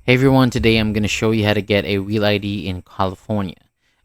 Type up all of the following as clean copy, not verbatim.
Hey everyone, today I'm going to show you how to get a real ID in California.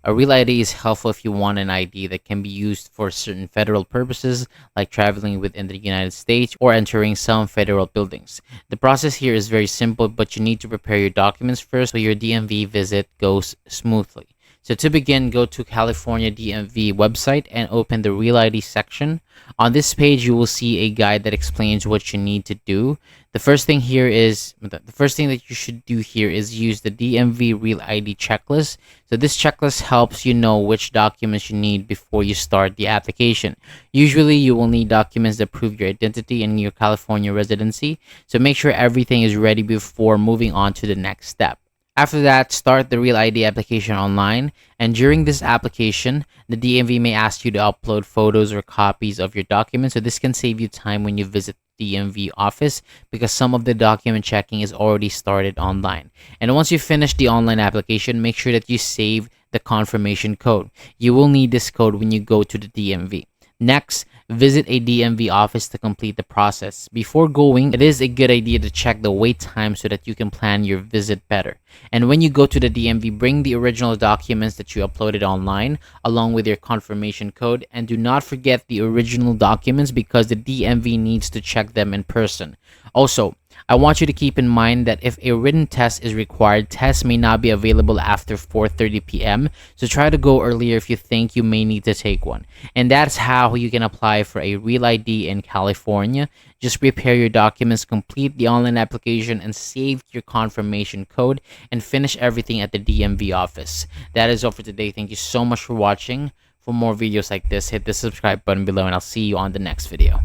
A real ID is helpful if you want an ID that can be used for certain federal purposes like traveling within the United States or entering some federal buildings. The process here is very simple, but you need to prepare your documents first so your DMV visit goes smoothly. So to begin, go to California DMV website and open the Real ID section. On this page, you will see a guide that explains what you need to do. The first thing that you should do here is use the DMV Real ID checklist. So this checklist helps you know which documents you need before you start the application. Usually, you will need documents that prove your identity and your California residency. So make sure everything is ready before moving on to the next step. After that, start the Real ID application online, and during this application, the DMV may ask you to upload photos or copies of your documents, so this can save you time when you visit the DMV office because some of the document checking is already started online. And once you finish the online application, make sure that you save the confirmation code. You will need this code when you go to the DMV. Next, visit a DMV office to complete the process. Before going, it is a good idea to check the wait time so that you can plan your visit better. And when you go to the DMV, bring the original documents that you uploaded online along with your confirmation code, and do not forget the original documents because the DMV needs to check them in person. Also, I want you to keep in mind that if a written test is required, tests may not be available after 4:30 p.m. So try to go earlier if you think you may need to take one. And that's how you can apply for a real ID in California. Just prepare your documents, complete the online application, and save your confirmation code, and finish everything at the DMV office. That is all for today. Thank you so much for watching. For more videos like this, hit the subscribe button below, and I'll see you on the next video.